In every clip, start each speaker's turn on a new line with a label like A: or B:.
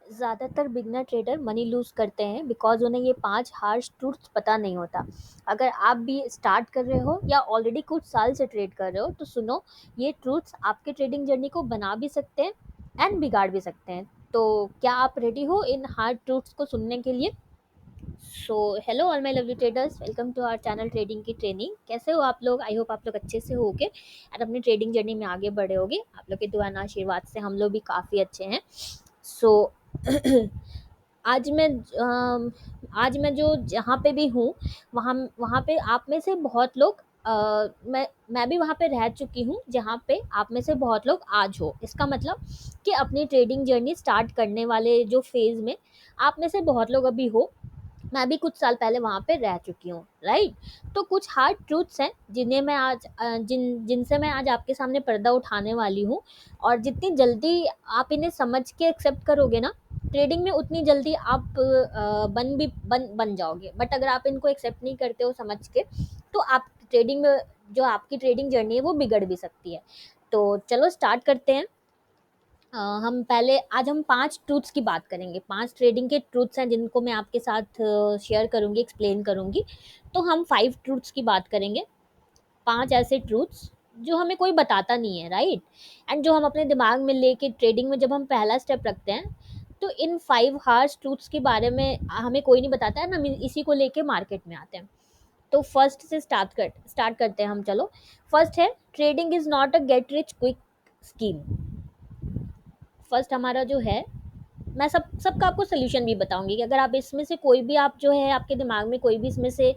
A: ज़्यादातर beginner trader money loose करते हैं बिकॉज़ उन्हें ये 5 हार्श ट्रूथ्स पता नहीं होता। अगर आप भी स्टार्ट कर रहे हो या ऑलरेडी कुछ साल से ट्रेड कर रहे हो तो सुनो, ये ट्रूथ्स आपके ट्रेडिंग जर्नी को बना भी सकते हैं एंड बिगाड़ भी सकते हैं। तो क्या आप रेडी हो इन हार्ड ट्रूथ्स को सुनने के लिए? So hello all my lovely traders, welcome to our channel trading की ट्रेनिंग। कैसे हो आप लोग? आई होप आप लोग अच्छे से होगे एंड अपनी ट्रेडिंग जर्नी में आगे बढ़े होगे। आप लोग के दुआ और आशीर्वाद से हम लोग भी काफ़ी अच्छे हैं। सो आज मैं अम, आज मैं जो जहाँ पे भी हूँ, वहाँ वहाँ पे आप में से बहुत लोग, मैं भी वहाँ पे रह चुकी हूँ जहाँ पे आप में से बहुत लोग आज हो। इसका मतलब कि अपनी ट्रेडिंग जर्नी स्टार्ट करने वाले जो फेज़ में आप में से बहुत लोग अभी हो। मैं भी कुछ साल पहले वहाँ पे रह चुकी हूँ, राइट? तो कुछ हार्ड ट्रूथ्स हैं जिन्हें मैं आज जिनसे मैं आज आपके सामने पर्दा उठाने वाली हूँ। और जितनी जल्दी आप इन्हें समझ के एक्सेप्ट करोगे ना, ट्रेडिंग में उतनी जल्दी आप बन जाओगे। बट अगर आप इनको एक्सेप्ट नहीं करते हो समझ के, तो आप ट्रेडिंग में जो आपकी ट्रेडिंग जर्नी है वो बिगड़ भी सकती है। तो चलो स्टार्ट करते हैं। हम पहले आज हम 5 ट्रूथ्स की बात करेंगे। 5 ट्रेडिंग के ट्रूथ्स हैं जिनको मैं आपके साथ शेयर करूँगी, एक्सप्लेन करूँगी। तो हम 5 ट्रूथ्स की बात करेंगे। 5 ऐसे ट्रूथ्स जो हमें कोई बताता नहीं है, राइट? एंड जो हम अपने दिमाग में लेके ट्रेडिंग में जब हम पहला स्टेप रखते हैं, तो इन 5 हार्श ट्रूथ्स के बारे में हमें कोई नहीं बताता है ना, हम इसी को लेके मार्केट में आते हैं। तो फर्स्ट से स्टार्ट करते हैं हम, चलो। फर्स्ट है, trading is not a get rich quick scheme. First हमारा जो है, मैं सबका आपको सोल्यूशन भी बताऊंगी कि अगर आप इसमें से कोई भी, आप जो है आपके दिमाग में कोई भी इसमें से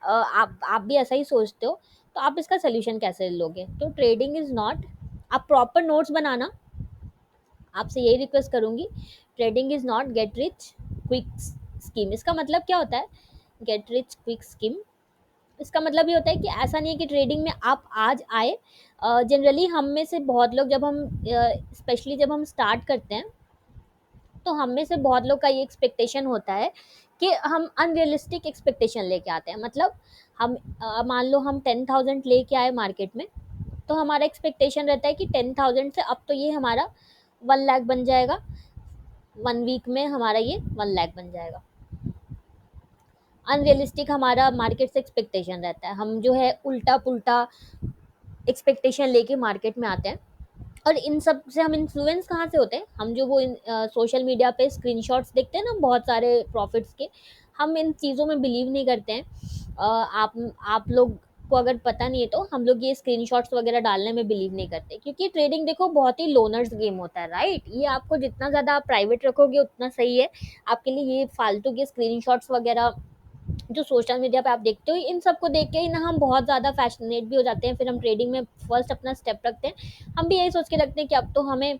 A: आप भी ऐसा ही सोचते हो, तो आप इसका सोल्यूशन कैसे लोगे? तो ट्रेडिंग इज़ नॉट, आप प्रॉपर नोट्स बनाना, आपसे यही रिक्वेस्ट करूंगी। Trading is not get rich quick scheme. इसका मतलब क्या होता है? गेट रिच क्विक स्कीम, इसका मतलब ये होता है कि ऐसा नहीं है कि ट्रेडिंग में आप आज आए। जनरली हम में से बहुत लोग, जब हम स्पेशली जब हम स्टार्ट करते हैं, तो हम में से बहुत लोग का ये एक्सपेक्टेशन होता है कि हम अनरियलिस्टिक एक्सपेक्टेशन लेके आते हैं। मतलब हम मान लो हम 10,000 लेके आए मार्केट में, तो हमारा एक्सपेक्टेशन रहता है कि 10,000 से अब तो ये हमारा 1 लाख बन जाएगा, 1 वीक में हमारा ये 1 लाख बन जाएगा। अनरियलिस्टिक हमारा मार्केट से एक्सपेक्टेशन रहता है। हम जो है उल्टा पुल्टा एक्सपेक्टेशन लेके मार्केट में आते हैं। और इन सब से हम इन्फ्लुएंस कहाँ से होते हैं? हम जो वो सोशल मीडिया पे स्क्रीनशॉट्स देखते हैं ना बहुत सारे प्रॉफिट्स के, हम इन चीज़ों में बिलीव नहीं करते हैं। आप लोग को अगर पता नहीं है तो हम लोग ये स्क्रीनशॉट्स वगैरह डालने में बिलीव नहीं करते, क्योंकि ट्रेडिंग देखो बहुत ही लोनर्स गेम होता है, राइट? ये आपको जितना ज़्यादा आप प्राइवेट रखोगे उतना सही है आपके लिए। ये फालतू के स्क्रीनशॉट्स वगैरह जो सोशल मीडिया पे आप देखते हो, इन सबको देख के ही ना हम बहुत ज़्यादा फैशनेट भी हो जाते हैं। फिर हम ट्रेडिंग में फर्स्ट अपना स्टेप रखते हैं, हम भी यही सोच के रखते हैं कि अब तो हमें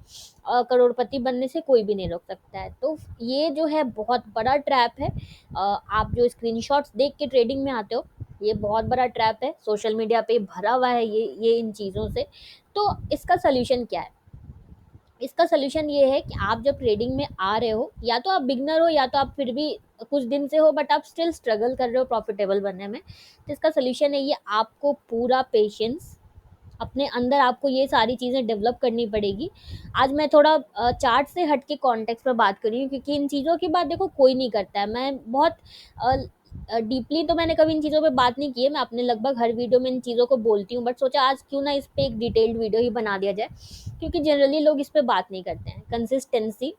A: करोड़पति बनने से कोई भी नहीं रोक सकता है। तो ये जो है बहुत बड़ा ट्रैप है। आप जो स्क्रीनशॉट्स देख के ट्रेडिंग में आते हो, ये बहुत बड़ा ट्रैप है। सोशल मीडिया पे भरा हुआ है ये इन चीज़ों से। तो इसका सोल्यूशन क्या है? इसका सोल्यूशन ये है कि आप जब ट्रेडिंग में आ रहे हो, या तो आप बिगनर हो या तो आप फिर भी कुछ दिन से हो, बट आप स्टिल स्ट्रगल कर रहे हो प्रॉफिटेबल बनने में, तो इसका सोल्यूशन है ये, आपको पूरा पेशेंस अपने अंदर, आपको ये सारी चीज़ें डेवलप करनी पड़ेगी। आज मैं थोड़ा चार्ट से हट के कॉन्टेक्स्ट पर बात कर रही हूँ, क्योंकि इन चीज़ों की बात देखो कोई नहीं करता है। मैं बहुत डीपली तो मैंने कभी इन चीज़ों पे बात नहीं की है, मैं अपने लगभग हर वीडियो में इन चीज़ों को बोलती हूँ, बट सोचा आज क्यों ना इस पे एक डिटेल्ड वीडियो ही बना दिया जाए, क्योंकि जनरली लोग इस पे बात नहीं करते हैं। कंसिस्टेंसी,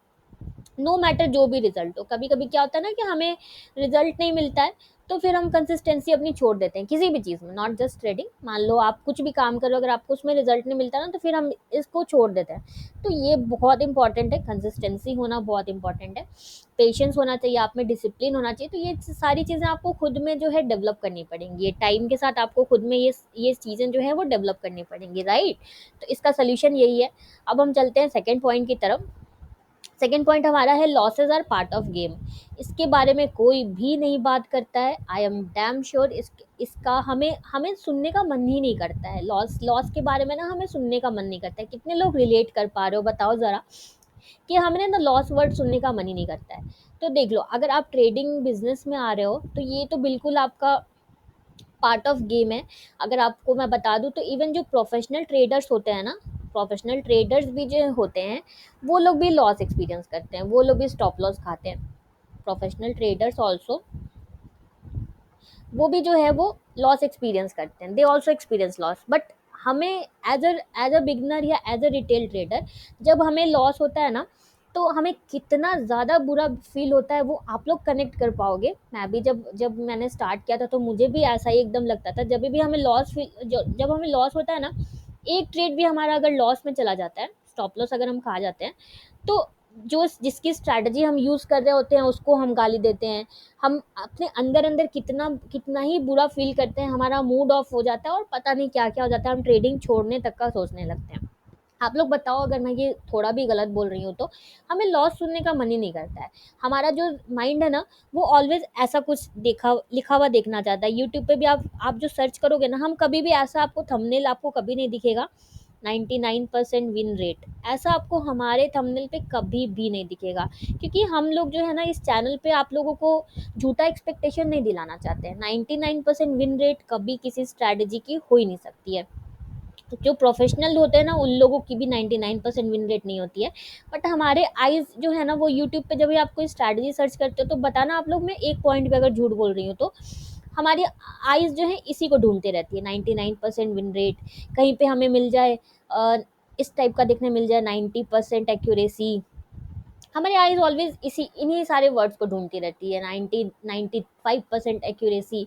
A: नो मैटर जो भी रिजल्ट हो, कभी कभी क्या होता है ना कि हमें रिजल्ट नहीं मिलता है, तो फिर हम कंसिस्टेंसी अपनी छोड़ देते हैं किसी भी चीज़ में, नॉट जस्ट ट्रेडिंग। मान लो आप कुछ भी काम करो, अगर आपको उसमें रिजल्ट नहीं मिलता ना, तो फिर हम इसको छोड़ देते हैं। तो ये बहुत इंपॉर्टेंट है, कंसिस्टेंसी होना बहुत इंपॉर्टेंट है। पेशेंस होना चाहिए आप में, डिसिप्लिन होना चाहिए। तो ये सारी चीज़ें आपको खुद में जो है डेवलप करनी पड़ेंगी। ये टाइम के साथ आपको खुद में ये चीज़ें जो है वो डेवलप करनी पड़ेंगी, राइट? तो इसका सोल्यूशन यही है। अब हम चलते हैं सेकेंड पॉइंट की तरफ। सेकेंड पॉइंट हमारा है, losses are part of game. इसके बारे में कोई भी नहीं बात करता है। आई एम डैम श्योर इसका हमें हमें सुनने का मन ही नहीं करता है। लॉस लॉस के बारे में ना हमें सुनने का मन नहीं करता है। कितने लोग रिलेट कर पा रहे हो बताओ ज़रा, कि हमें ना लॉस वर्ड सुनने का मन ही नहीं करता है। तो देख लो, अगर आप ट्रेडिंग बिजनेस में आ रहे हो तो ये तो बिल्कुल आपका पार्ट ऑफ गेम है। अगर आपको मैं बता दूं तो इवन जो प्रोफेशनल ट्रेडर्स होते हैं ना, प्रोफेशनल ट्रेडर्स भी जो होते हैं वो लोग भी लॉस एक्सपीरियंस करते हैं, वो लोग भी स्टॉप लॉस खाते हैं। प्रोफेशनल ट्रेडर्स ऑल्सो, वो भी जो है वो लॉस एक्सपीरियंस करते हैं, they also experience loss. But हमें एज अ बिगनर या एज अ रिटेल ट्रेडर जब हमें लॉस होता है ना, तो हमें कितना ज़्यादा बुरा फील होता है वो आप लोग कनेक्ट कर पाओगे। मैं भी जब जब मैंने स्टार्ट किया था तो मुझे भी ऐसा ही एकदम लगता था। जब भी हमें लॉस फील, जब हमें लॉस होता है ना, एक ट्रेड भी हमारा अगर लॉस में चला जाता है, स्टॉप लॉस अगर हम खा जाते हैं, तो जो जिसकी स्ट्रैटेजी हम यूज़ कर रहे होते हैं उसको हम गाली देते हैं। हम अपने अंदर अंदर कितना कितना ही बुरा फील करते हैं, हमारा मूड ऑफ हो जाता है और पता नहीं क्या क्या हो जाता है, हम ट्रेडिंग छोड़ने तक का सोचने लगते हैं। आप लोग बताओ अगर मैं ये थोड़ा भी गलत बोल रही हूँ तो। हमें लॉस सुनने का मन ही नहीं करता है। हमारा जो माइंड है ना, वो ऑलवेज ऐसा कुछ देखा लिखा हुआ देखना चाहता है। यूट्यूब पे भी आप जो सर्च करोगे ना, हम कभी भी ऐसा आपको थंबनेल आपको कभी नहीं दिखेगा 99% विन रेट, ऐसा आपको हमारे थंबनेल पे कभी भी नहीं दिखेगा। क्योंकि हम लोग जो है ना इस चैनल पे आप लोगों को झूठा एक्सपेक्टेशन नहीं दिलाना चाहते हैं। 99% विन रेट कभी किसी स्ट्रैटेजी की हो ही नहीं सकती है। तो जो प्रोफेशनल होते हैं ना उन लोगों की भी 99% विन रेट नहीं होती है। बट हमारे आइज़ जो है ना, वो यूट्यूब पे जब भी आप कोई स्ट्रैटेजी सर्च करते हो तो बताना आप लोग, मैं एक पॉइंट पे अगर झूठ बोल रही हूँ तो हमारी आइज़ जो है इसी को ढूंढते रहती है, 99% विन रेट। कहीं पे हमें मिल जाए इस टाइप का देखने मिल जाए 90% एक्यूरेसी, हमारी आइज़ ऑलवेज इसी इन्हीं सारे वर्ड्स को ढूँढती रहती है, 95% एक्यूरेसी।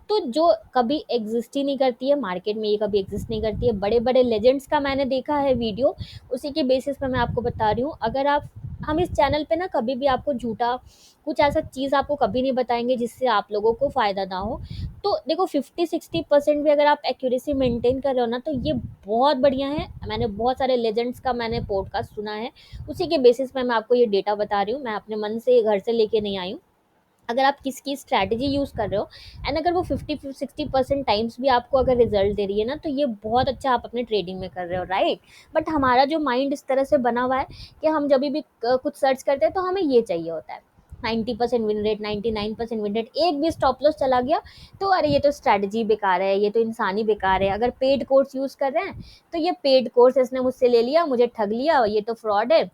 A: तो जो कभी एग्ज़िस्ट ही नहीं करती है मार्केट में, ये कभी एग्ज़िस्ट नहीं करती है। बड़े-बड़े लेजेंड्स का मैंने देखा है वीडियो, उसी के बेसिस पे मैं आपको बता रही हूँ। अगर आप हम इस चैनल पे ना कभी भी आपको झूठा कुछ ऐसा चीज़ आपको कभी नहीं बताएँगे जिससे आप लोगों को फ़ायदा ना हो। तो देखो 50-60% भी अगर आप एक्यूरेसी मेंटेन कर रहे हो ना, तो ये बहुत बढ़िया है। मैंने बहुत सारे लेजेंड्स का मैंने पॉडकास्ट सुना है, उसी के बेसिस पे मैं आपको ये डेटा बता रही हूँ। मैं अपने मन से घर से लेके नहीं आई हूँ। अगर आप किसकी स्ट्रैटेजी यूज़ कर रहे हो एंड अगर वो 50-60% टाइम्स भी आपको अगर रिजल्ट दे रही है ना, तो ये बहुत अच्छा आप अपने ट्रेडिंग में कर रहे हो, राइट। बट हमारा जो माइंड इस तरह से बना हुआ है कि हम जब भी कुछ सर्च करते हैं तो हमें ये चाहिए होता है, 90% विन रेट, 99% विन रेट। एक भी स्टॉप लॉस चला गया तो अरे ये तो स्ट्रैटेजी बेकार है, ये तो इंसान ही बेकार है। अगर पेड कोर्स यूज़ कर रहे हैं तो ये पेड कोर्स इसने मुझसे ले लिया, मुझे ठग लिया, ये तो फ्रॉड है।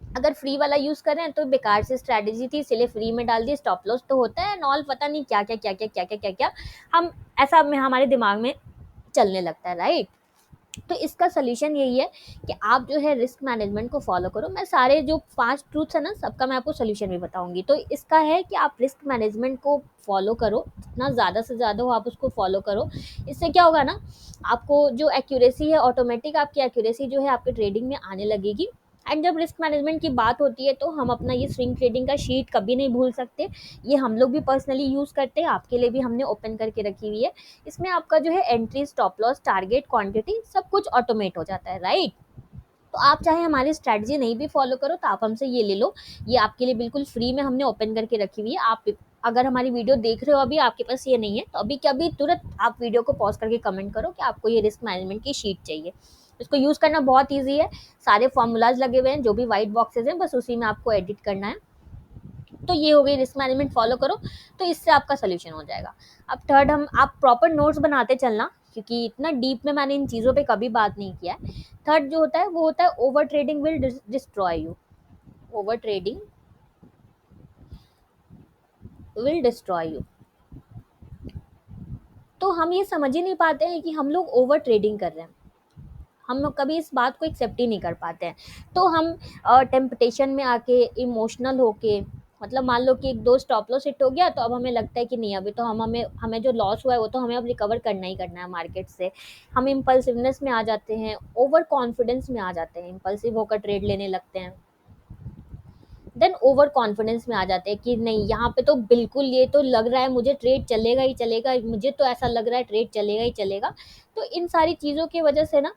A: अगर फ्री वाला यूज़ कर रहे हैं तो बेकार से स्ट्रैटेजी थी, इसीलिए फ्री में डाल दी, स्टॉप लॉस तो होता है नॉल, पता नहीं क्या क्या क्या क्या क्या क्या क्या क्या हम ऐसा में हमारे दिमाग में चलने लगता है, राइट। तो इसका सोल्यूशन यही है कि आप जो है रिस्क मैनेजमेंट को फॉलो करो। मैं सारे जो 5 ट्रूथ्स है ना, सबका मैं आपको सोल्यूशन भी बताऊंगी। तो इसका है कि आप रिस्क मैनेजमेंट को फॉलो करो, जितना ज़्यादा से ज़्यादा हो आप उसको फॉलो करो। इससे क्या होगा ना, आपको जो एक्यूरेसी है ऑटोमेटिक आपकी एक्यूरेसी जो है आपके ट्रेडिंग में आने लगेगी। एंड जब रिस्क मैनेजमेंट की बात होती है तो हम अपना ये स्विंग ट्रेडिंग का शीट कभी नहीं भूल सकते। ये हम लोग भी पर्सनली यूज़ करते हैं, आपके लिए भी हमने ओपन करके रखी हुई है। इसमें आपका जो है entry, stop loss, target, quantity सब कुछ ऑटोमेट हो जाता है, राइट। तो आप चाहे हमारी स्ट्रैटेजी नहीं भी फॉलो करो तो आप हमसे ये ले लो, ये आपके लिए बिल्कुल फ्री में हमने ओपन करके रखी हुई है। आप अगर हमारी वीडियो देख रहे हो अभी आपके पास ये नहीं है तो अभी के अभी तुरंत आप वीडियो को पॉज करके कमेंट करो कि आपको ये रिस्क मैनेजमेंट की शीट चाहिए। इसको यूज़ करना बहुत ईजी है, सारे फॉर्मूलाज लगे हुए हैं, जो भी वाइट बॉक्सेज हैं बस उसी में आपको एडिट करना है। तो ये हो गई, रिस्क मैनेजमेंट फॉलो करो तो इससे आपका सोल्यूशन हो जाएगा। अब थर्ड, हम आप प्रॉपर नोट्स बनाते चलना, क्योंकि इतना डीप में मैंने इन चीज़ों पे कभी बात नहीं किया है। थर्ड जो होता है वो होता है over trading will destroy you. Over trading will destroy you. तो हम ये समझ ही नहीं पाते हैं कि हम लोग ओवर ट्रेडिंग कर रहे हैं, हम लोग कभी इस बात को एक्सेप्ट ही नहीं कर पाते हैं। तो हम टेम्पटेशन में आके इमोशनल होके, मतलब मान लो कि एक दो स्टॉप लॉस हिट हो गया तो अब हमें लगता है कि नहीं, अभी तो हम हमें हमें जो लॉस हुआ है वो तो हमें अब रिकवर करना ही करना है मार्केट से। हम इम्पल्सिवनेस में आ जाते हैं, ओवर कॉन्फिडेंस में आ जाते हैं, इम्पल्सिव होकर ट्रेड लेने लगते हैं। देन ओवर कॉन्फिडेंस में आ जाते हैं कि नहीं, यहाँ पे तो बिल्कुल ये तो लग रहा है मुझे ट्रेड चलेगा ही चलेगा, मुझे तो ऐसा लग रहा है ट्रेड चलेगा ही चलेगा। तो इन सारी चीज़ों की वजह से ना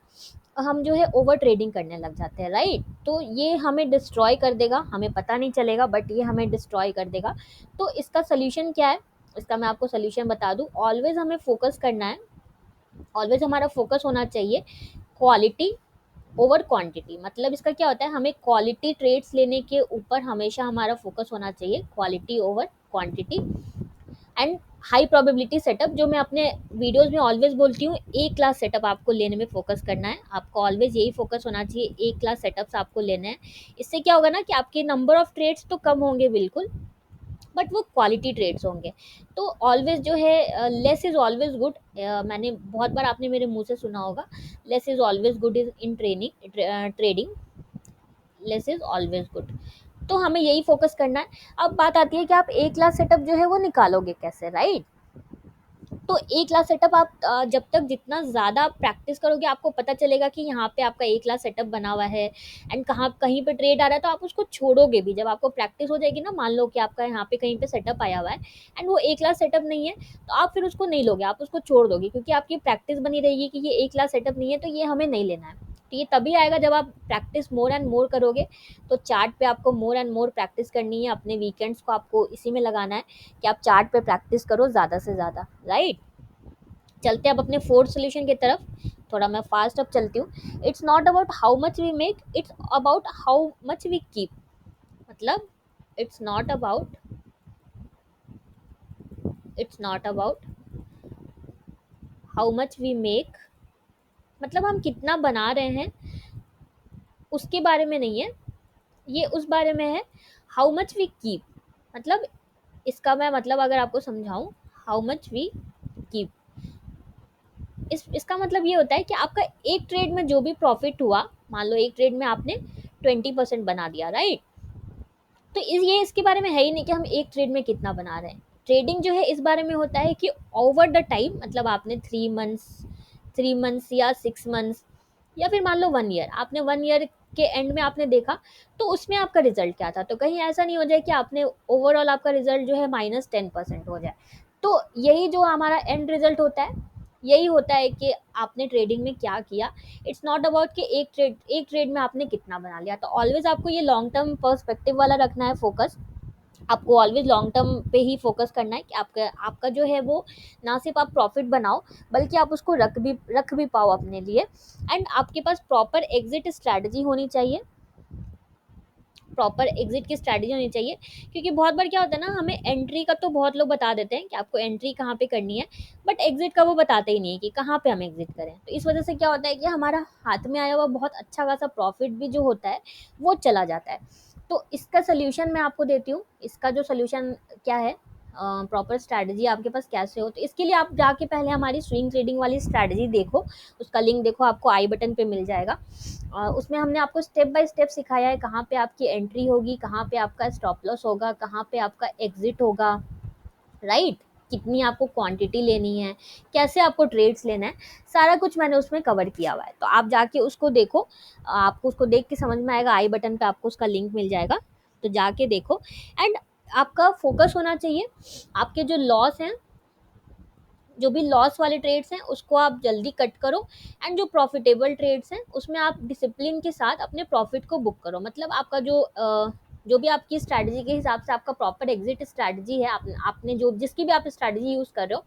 A: हम जो है ओवर ट्रेडिंग करने लग जाते हैं, राइट। तो ये हमें डिस्ट्रॉय कर देगा, हमें पता नहीं चलेगा बट ये हमें डिस्ट्रॉय कर देगा। तो इसका सोल्यूशन क्या है, इसका मैं आपको सोल्यूशन बता दूं। ऑलवेज हमें फोकस करना है, ऑलवेज हमारा फोकस होना चाहिए क्वालिटी ओवर क्वांटिटी। मतलब इसका क्या होता है, हमें क्वालिटी ट्रेड्स लेने के ऊपर हमेशा हमारा फोकस होना चाहिए, quality over quantity. And high probability setup, जो मैं अपने वीडियोस में ऑलवेज बोलती हूँ, ए क्लास सेटअप आपको लेने में फोकस करना है। आपको ऑलवेज यही फोकस होना चाहिए, ए क्लास सेटअप्स आपको लेने हैं। इससे क्या होगा ना कि आपके नंबर ऑफ ट्रेड्स तो कम होंगे बिल्कुल, बट वो क्वालिटी ट्रेड्स होंगे। तो ऑलवेज जो है लेस इज ऑलवेज गुड। मैंने बहुत बार, आपने मेरे मुंह से सुना होगा, less is always good is in trading, less is always good. तो हमें यही फोकस करना है। अब बात आती है कि आप ए क्लास सेटअप जो है वो निकालोगे कैसे, राइट? तो ए क्लास सेटअप आप जब तक जितना ज़्यादा आप प्रैक्टिस करोगे, आपको पता चलेगा कि यहाँ पे आपका ए क्लास सेटअप बना हुआ है, एंड कहाँ कहीं पे ट्रेड आ रहा है, तो आप उसको छोड़ोगे भी। जब आपको प्रैक्टिस हो जाएगी ना, मान लो कि आपका यहाँ पे कहीं पे सेटअप आया हुआ है एंड वो ए क्लास सेटअप नहीं है, तो आप फिर उसको नहीं लोगे, आप उसको छोड़ दोगे, क्योंकि आपकी प्रैक्टिस बनी रहेगी कि ये ए क्लास सेटअप नहीं है, तो ये हमें नहीं लेना है। तो ये तभी आएगा जब आप प्रैक्टिस मोर एंड मोर करोगे। तो चार्ट पे आपको मोर एंड मोर प्रैक्टिस करनी है, अपने वीकेंड्स को आपको इसी में लगाना है कि आप चार्ट पे प्रैक्टिस करो ज़्यादा से ज़्यादा, राइट? चलते हैं अब अपने फोर्थ सोल्यूशन की तरफ। थोड़ा मैं फास्ट अब चलती हूँ। It's not about how much we make, it's about how much we keep. मतलब it's not about, it's not about how much we make, मतलब हम कितना बना रहे हैं उसके बारे में नहीं है, ये उस बारे में है, हाउ मच वी कीप। मतलब इसका मैं मतलब अगर आपको समझाऊं, हाउ मच वी कीप, इसका मतलब ये होता है कि आपका एक ट्रेड में जो भी प्रॉफिट हुआ, मान लो एक ट्रेड में आपने 20% बना दिया, राइट? तो ये इसके बारे में है ही नहीं कि हम एक ट्रेड में कितना बना रहे हैं। ट्रेडिंग जो है इस बारे में होता है कि ओवर द टाइम, मतलब आपने 3 मंथ्स या 6 मंथ्स या फिर मान लो 1 ईयर, आपने 1 ईयर के एंड में आपने देखा, तो उसमें आपका रिजल्ट क्या था। तो कहीं ऐसा नहीं हो जाए कि आपने ओवरऑल आपका रिजल्ट जो है -10% हो जाए। तो यही जो हमारा एंड रिजल्ट होता है, यही होता है कि आपने ट्रेडिंग में क्या किया। इट्स नॉट अबाउट कि एक ट्रेड में आपने कितना बना लिया। तो ऑलवेज आपको ये लॉन्ग टर्म पर्सपेक्टिव वाला रखना है फोकस। आपको ऑलवेज लॉन्ग टर्म पे ही फोकस करना है कि आपका आपका जो है वो ना सिर्फ आप प्रॉफिट बनाओ, बल्कि आप उसको रख भी पाओ अपने लिए। एंड आपके पास प्रॉपर एग्जिट स्ट्रैटेजी होनी चाहिए, प्रॉपर एग्जिट की स्ट्रैटेजी होनी चाहिए। क्योंकि बहुत बार क्या होता है ना, हमें एंट्री का तो बहुत लोग बता देते हैं कि आपको एंट्री कहाँ पे करनी है, बट एग्जिट का वो बताते ही नहीं है कि कहाँ पे हम एग्जिट करें। तो इस वजह से क्या होता है कि हमारा हाथ में आया हुआ बहुत अच्छा खासा प्रॉफिट भी जो होता है वो चला जाता है। तो इसका सोल्यूशन मैं आपको देती हूँ। इसका जो सोल्यूशन क्या है, प्रॉपर स्ट्रैटेजी आपके पास कैसे हो, तो इसके लिए आप जाके पहले हमारी स्विंग ट्रेडिंग वाली स्ट्रैटेजी देखो। उसका लिंक देखो, आपको आई बटन पे मिल जाएगा। उसमें हमने आपको स्टेप बाय स्टेप सिखाया है, कहाँ पे आपकी एंट्री होगी, कहाँ पे आपका स्टॉप लॉस होगा, कहाँ पे आपका एग्जिट होगा, राइट? कितनी आपको क्वांटिटी लेनी है, कैसे आपको ट्रेड्स लेना है, सारा कुछ मैंने उसमें कवर किया हुआ है। तो आप जाके उसको देखो, आपको उसको देख के समझ में आएगा। आई बटन पे आपको उसका लिंक मिल जाएगा, तो जाके देखो। एंड आपका फोकस होना चाहिए, आपके जो लॉस हैं, जो भी लॉस वाले ट्रेड्स हैं उसको आप जल्दी कट करो, एंड जो प्रॉफिटेबल ट्रेड्स हैं उसमें आप डिसिप्लिन के साथ अपने प्रॉफिट को बुक करो। मतलब आपका जो भी आपकी स्ट्रैटेजी के हिसाब से आपका प्रॉपर एग्जिट स्ट्रैटेजी है, आपने जो जिसकी भी आप स्ट्रैटेजी यूज़ कर रहे हो,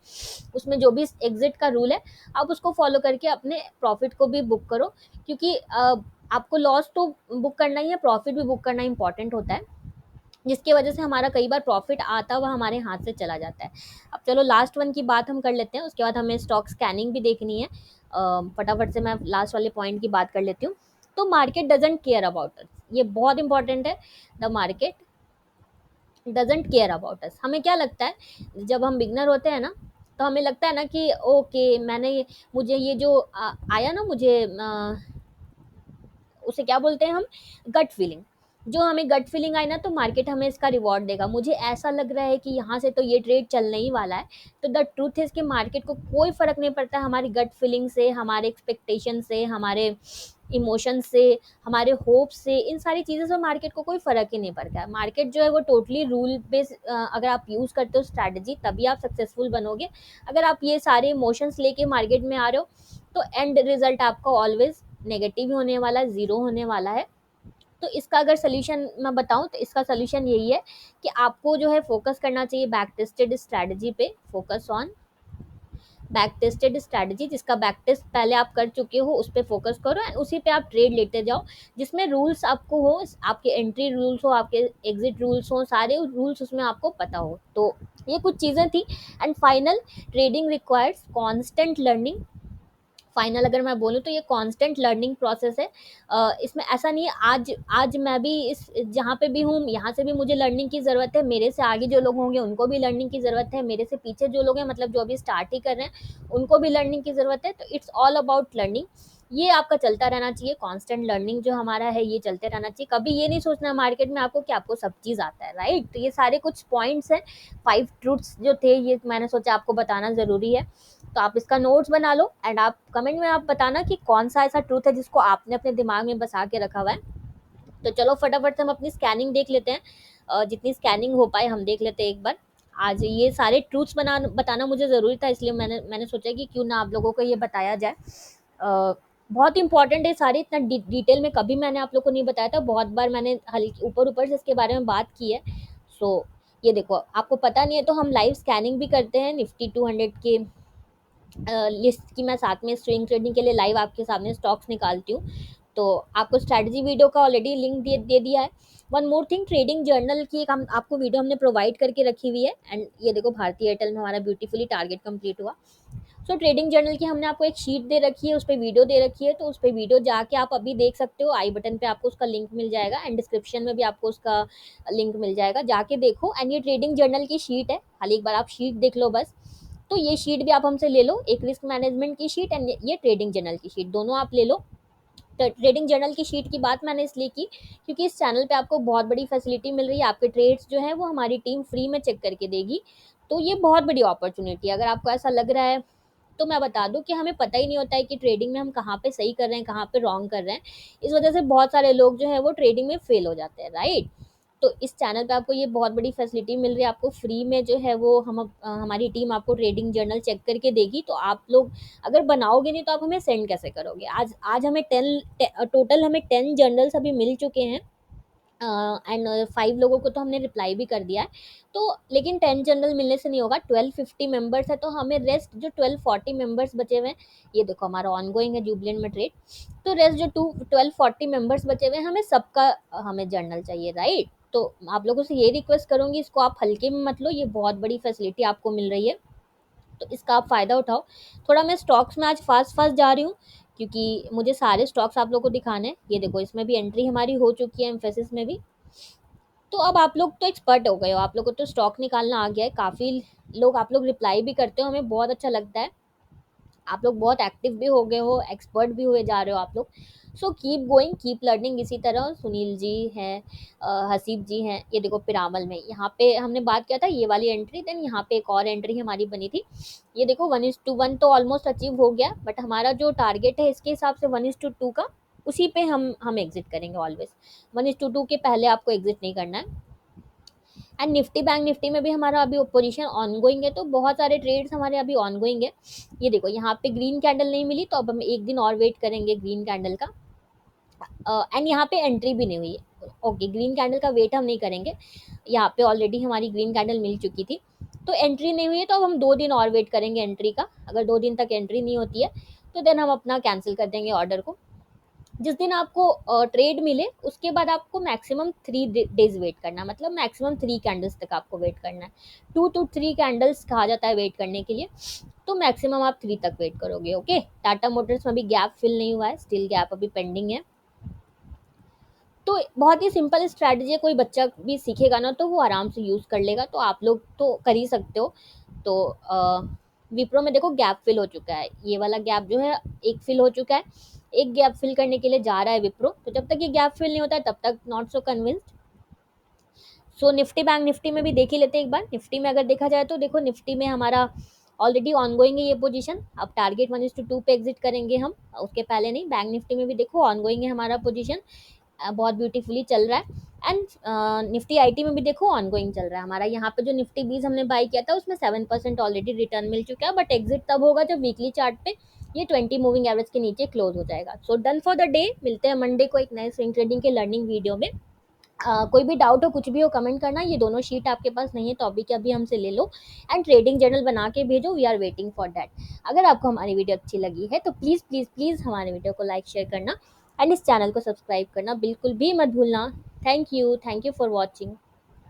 A: उसमें जो भी एग्जिट का रूल है, आप उसको फॉलो करके अपने प्रॉफिट को भी बुक करो। क्योंकि आपको लॉस तो बुक करना ही है, प्रॉफिट भी बुक करना इंपॉर्टेंट होता है, जिसकी वजह से हमारा कई बार प्रॉफिट आता हुआ हमारे हाथ से चला जाता है। अब चलो लास्ट वन की बात हम कर लेते हैं, उसके बाद हमें स्टॉक स्कैनिंग भी देखनी है। फटाफट से मैं लास्ट वाले पॉइंट की बात कर लेती हूँ। तो market doesn't care about us, ये बहुत इंपॉर्टेंट है। The market doesn't care about us. हमें क्या लगता है जब हम बिगनर होते हैं ना, तो हमें लगता है ना कि ओके, मुझे ये जो आया ना, मुझे उसे क्या बोलते हैं हम, गट फीलिंग। जो हमें गट फीलिंग आई ना, तो मार्केट हमें इसका रिवॉर्ड देगा। मुझे ऐसा लग रहा है कि यहाँ से तो ये ट्रेड चलने ही वाला है। तो द ट्रूथ है कि मार्केट को कोई फर्क नहीं पड़ता हमारी गट फीलिंग से, हमारे एक्सपेक्टेशन से, हमारे इमोशन से, हमारे होप से, इन सारी चीज़ों से मार्केट को कोई फ़र्क ही नहीं पड़ता है। मार्केट जो है वो टोटली रूल बेस, अगर आप यूज़ करते हो स्ट्रैटेजी, तभी आप सक्सेसफुल बनोगे। अगर आप ये सारे इमोशंस लेके मार्केट में आ रहे हो, तो एंड रिजल्ट आपका ऑलवेज नेगेटिव होने वाला है, ज़ीरो होने वाला है। तो इसका अगर सोल्यूशन मैं बताऊं, तो इसका सोल्यूशन यही है कि आपको जो है फोकस करना चाहिए बैक टेस्टेड स्ट्रैटेजी पे। Focus on back tested strategy, जिसका बैक टेस्ट पहले आप कर चुके हो उस पे फोकस करो एंड उसी पे आप ट्रेड लेते जाओ, जिसमें रूल्स आपको हो, आपके एंट्री रूल्स हो, आपके एग्जिट रूल्स हो, सारे रूल्स उसमें आपको पता हो। तो ये कुछ चीज़ें थी। And final, trading requires constant learning. Final अगर मैं बोलूँ तो ये कांस्टेंट लर्निंग प्रोसेस है। इसमें ऐसा नहीं है आज आज मैं भी इस जहाँ पे भी हूँ यहाँ से भी मुझे लर्निंग की ज़रूरत है, मेरे से आगे जो लोग होंगे उनको भी लर्निंग की ज़रूरत है, मेरे से पीछे जो लोग हैं मतलब जो अभी स्टार्ट ही कर रहे हैं उनको भी लर्निंग की ज़रूरत है। तो इट्स ऑल अबाउट लर्निंग। ये आपका चलता रहना चाहिए, कांस्टेंट लर्निंग जो हमारा है ये चलते रहना चाहिए। कभी ये नहीं सोचना मार्केट में आपको कि आपको सब चीज़ आता है, राइट। तो ये सारे कुछ पॉइंट्स हैं, 5 ट्रूथ्स जो थे ये मैंने सोचा आपको बताना ज़रूरी है। तो आप इसका नोट्स बना लो एंड आप कमेंट में आप बताना कि कौन सा ऐसा ट्रूथ है जिसको आपने अपने दिमाग में बसा के रखा हुआ है। तो चलो फटाफट से हम अपनी स्कैनिंग देख लेते हैं। जितनी स्कैनिंग हो पाए हम देख लेते हैं एक बार। आज ये सारे ट्रूथ्स बताना मुझे ज़रूरी था, इसलिए मैंने मैंने सोचा कि क्यों ना आप लोगों को ये बताया जाए। बहुत इंपॉर्टेंट है सारे, इतना डिटेल में कभी मैंने आप लोग को नहीं बताया था, बहुत बार मैंने हल्की ऊपर ऊपर से इसके बारे में बात की है। सो ये देखो, आपको पता नहीं है तो हम लाइव स्कैनिंग भी करते हैं निफ्टी 200 के लिस्ट की। मैं साथ में स्विंग ट्रेडिंग के लिए लाइव आपके सामने स्टॉक्स निकालती हूँ। तो आपको स्ट्रैटेजी वीडियो का ऑलरेडी लिंक दे दिया है। One more thing, trading journal की एक हम आपको वीडियो हमने प्रोवाइड करके रखी हुई है। एंड ये देखो भारतीय एयरटेल में हमारा ब्यूटीफुली टारगेट कंप्लीट हुआ। सो ट्रेडिंग जर्नल की हमने आपको एक शीट दे रखी है, उस पर वीडियो दे रखी है, तो उस पर वीडियो जाके आप अभी देख सकते हो। आई बटन पे आपको उसका लिंक मिल जाएगा एंड डिस्क्रिप्शन में भी आपको उसका लिंक मिल जाएगा, जाके देखो। एंड ये ट्रेडिंग जर्नल की शीट है, खाली एक बार आप शीट देख लो बस। तो ये शीट भी आप हमसे ले लो, एक रिस्क मैनेजमेंट की शीट एंड ये ट्रेडिंग जर्नल की शीट, दोनों आप ले लो। तो ट्रेडिंग जर्नल की शीट की बात मैंने इसलिए की क्योंकि इस चैनल पे आपको बहुत बड़ी फैसिलिटी मिल रही है, आपके ट्रेड्स जो है वो हमारी टीम फ्री में चेक करके देगी। तो ये बहुत बड़ी अपॉर्चुनिटी है। अगर आपको ऐसा लग रहा है तो मैं बता दूं कि हमें पता ही नहीं होता है कि ट्रेडिंग में हम कहाँ पे सही कर रहे हैं, कहाँ पे रॉन्ग कर रहे हैं। इस वजह से बहुत सारे लोग जो है वो ट्रेडिंग में फेल हो जाते हैं, राइट। तो इस चैनल पे आपको ये बहुत बड़ी फैसिलिटी मिल रही है, आपको फ्री में जो है वो हमारी टीम आपको ट्रेडिंग जर्नल चेक करके देगी। तो आप लोग अगर बनाओगे नहीं तो आप हमें सेंड कैसे करोगे। आज आज हमें 10 टोटल हमें 10 जर्नल्स अभी मिल चुके हैं एंड 5 लोगों को तो हमने रिप्लाई भी कर दिया है। तो लेकिन 10 जनरल मिलने से नहीं होगा, 1250 मेंबर्स है तो हमें रेस्ट जो 1240 मेंबर्स बचे हुए हैं, ये देखो हमारा ऑनगोइंग है जुबलेंट में ट्रेड। तो रेस्ट जो 1240 मेंबर्स बचे हुए हैं हमें सबका हमें जर्नल चाहिए, राइट। तो आप लोगों से ये रिक्वेस्ट करूंगी, इसको आप हल्के में मत लो, ये बहुत बड़ी फैसिलिटी आपको मिल रही है, तो इसका आप फ़ायदा उठाओ। थोड़ा मैं स्टॉक्स में आज फास्ट फास्ट जा रही हूँ क्योंकि मुझे सारे स्टॉक्स आप लोगों को दिखाने हैं। ये देखो इसमें भी एंट्री हमारी हो चुकी है, एम्फेसिस में भी। तो अब आप लोग तो एक्सपर्ट हो गए हो, आप लोगों को तो स्टॉक निकालना आ गया है। काफ़ी लोग आप लोग रिप्लाई भी करते हो, हमें बहुत अच्छा लगता है। आप लोग बहुत एक्टिव भी हो गए हो, एक्सपर्ट भी हुए जा रहे हो आप लोग। So keep going, keep learning. इसी तरह सुनील जी हैं, हसीब जी हैं, ये देखो पिरामल में यहाँ पे हमने बात किया था ये वाली एंट्री, देन यहाँ पे एक और एंट्री हमारी बनी थी। ये देखो 1:1 तो ऑलमोस्ट अचीव हो गया, बट हमारा जो टारगेट है इसके हिसाब से 1:2 का, उसी पे हम एग्जिट करेंगे ऑलवेज। 1:2 के पहले आपको एग्जिट नहीं करना है। एंड निफ्टी बैंक निफ्टी में भी हमारा अभी पोजीशन ऑनगोइंग है, तो बहुत सारे ट्रेड्स हमारे अभी ऑनगोइंग है। ये देखो यहाँ पे ग्रीन कैंडल नहीं मिली, तो अब हम एक दिन और वेट करेंगे ग्रीन कैंडल का। एंड यहाँ पे एंट्री भी नहीं हुई है, ओके ग्रीन कैंडल का वेट हम नहीं करेंगे, यहाँ पे ऑलरेडी हमारी ग्रीन कैंडल मिल चुकी थी। तो एंट्री नहीं हुई है तो अब हम 2 दिन और वेट करेंगे एंट्री का। अगर 2 दिन तक एंट्री नहीं होती है तो देन हम अपना कैंसिल कर देंगे ऑर्डर को। जिस दिन आपको ट्रेड मिले उसके बाद आपको मैक्सिमम 3 डेज वेट करना है, मतलब मैक्सिमम 3 कैंडल्स तक आपको वेट करना है। 2 to 3 कैंडल्स कहा जाता है वेट करने के लिए, तो मैक्सिमम आप 3 तक वेट करोगे, ओके। टाटा मोटर्स में अभी गैप फिल नहीं हुआ है, स्टिल गैप अभी पेंडिंग है। तो बहुत ही सिंपल स्ट्रैटेजी है, कोई बच्चा भी सीखेगा ना तो वो आराम से यूज़ कर लेगा, तो आप लोग तो कर ही सकते हो। तो विप्रो में देखो गैप फिल हो चुका है, ये वाला गैप जो है एक फिल हो चुका है, एक गैप फिल करने के लिए जा रहा है विप्रो। तो जब तक ये गैप फिल नहीं होता है तब तक not so convinced. So Nifty bank Nifty में भी देख ही लेते हैं एक बार। निफ्टी में अगर देखा जाए तो देखो निफ्टी में हमारा ऑलरेडी ऑनगोइंग है ये पोजीशन, अब टारगेट 1:2 पे एग्जिट करेंगे हम, उसके पहले नहीं। बैंक निफ्टी में भी देखो ऑनगोइंग है हमारा पोजीशन, बहुत ब्यूटीफुली चल रहा है। एंड निफ्टी आईटी में भी देखो ऑनगोइंग चल रहा है हमारा। यहाँ पे जो निफ्टी 20 हमने बाई किया था उसमें 7% ऑलरेडी रिटर्न मिल चुका है, बट एग्जिट तब होगा जब वीकली चार्ट पे ये 20 मूविंग एवरेज के नीचे क्लोज हो जाएगा। So done for the day, मिलते हैं मंडे को एक नए स्विंग ट्रेडिंग के लर्निंग वीडियो में। कोई भी डाउट हो, कुछ भी हो, कमेंट करना। ये दोनों शीट आपके पास नहीं है तो अभी के अभी हमसे ले लो, एंड ट्रेडिंग जर्नल बना के भेजो, we are waiting for that. अगर आपको हमारी वीडियो अच्छी लगी है तो प्लीज़ प्लीज़ प्लीज़ हमारे वीडियो को लाइक शेयर करना, एंड इस चैनल को सब्सक्राइब करना बिल्कुल भी मत भूलना। Thank you for watching.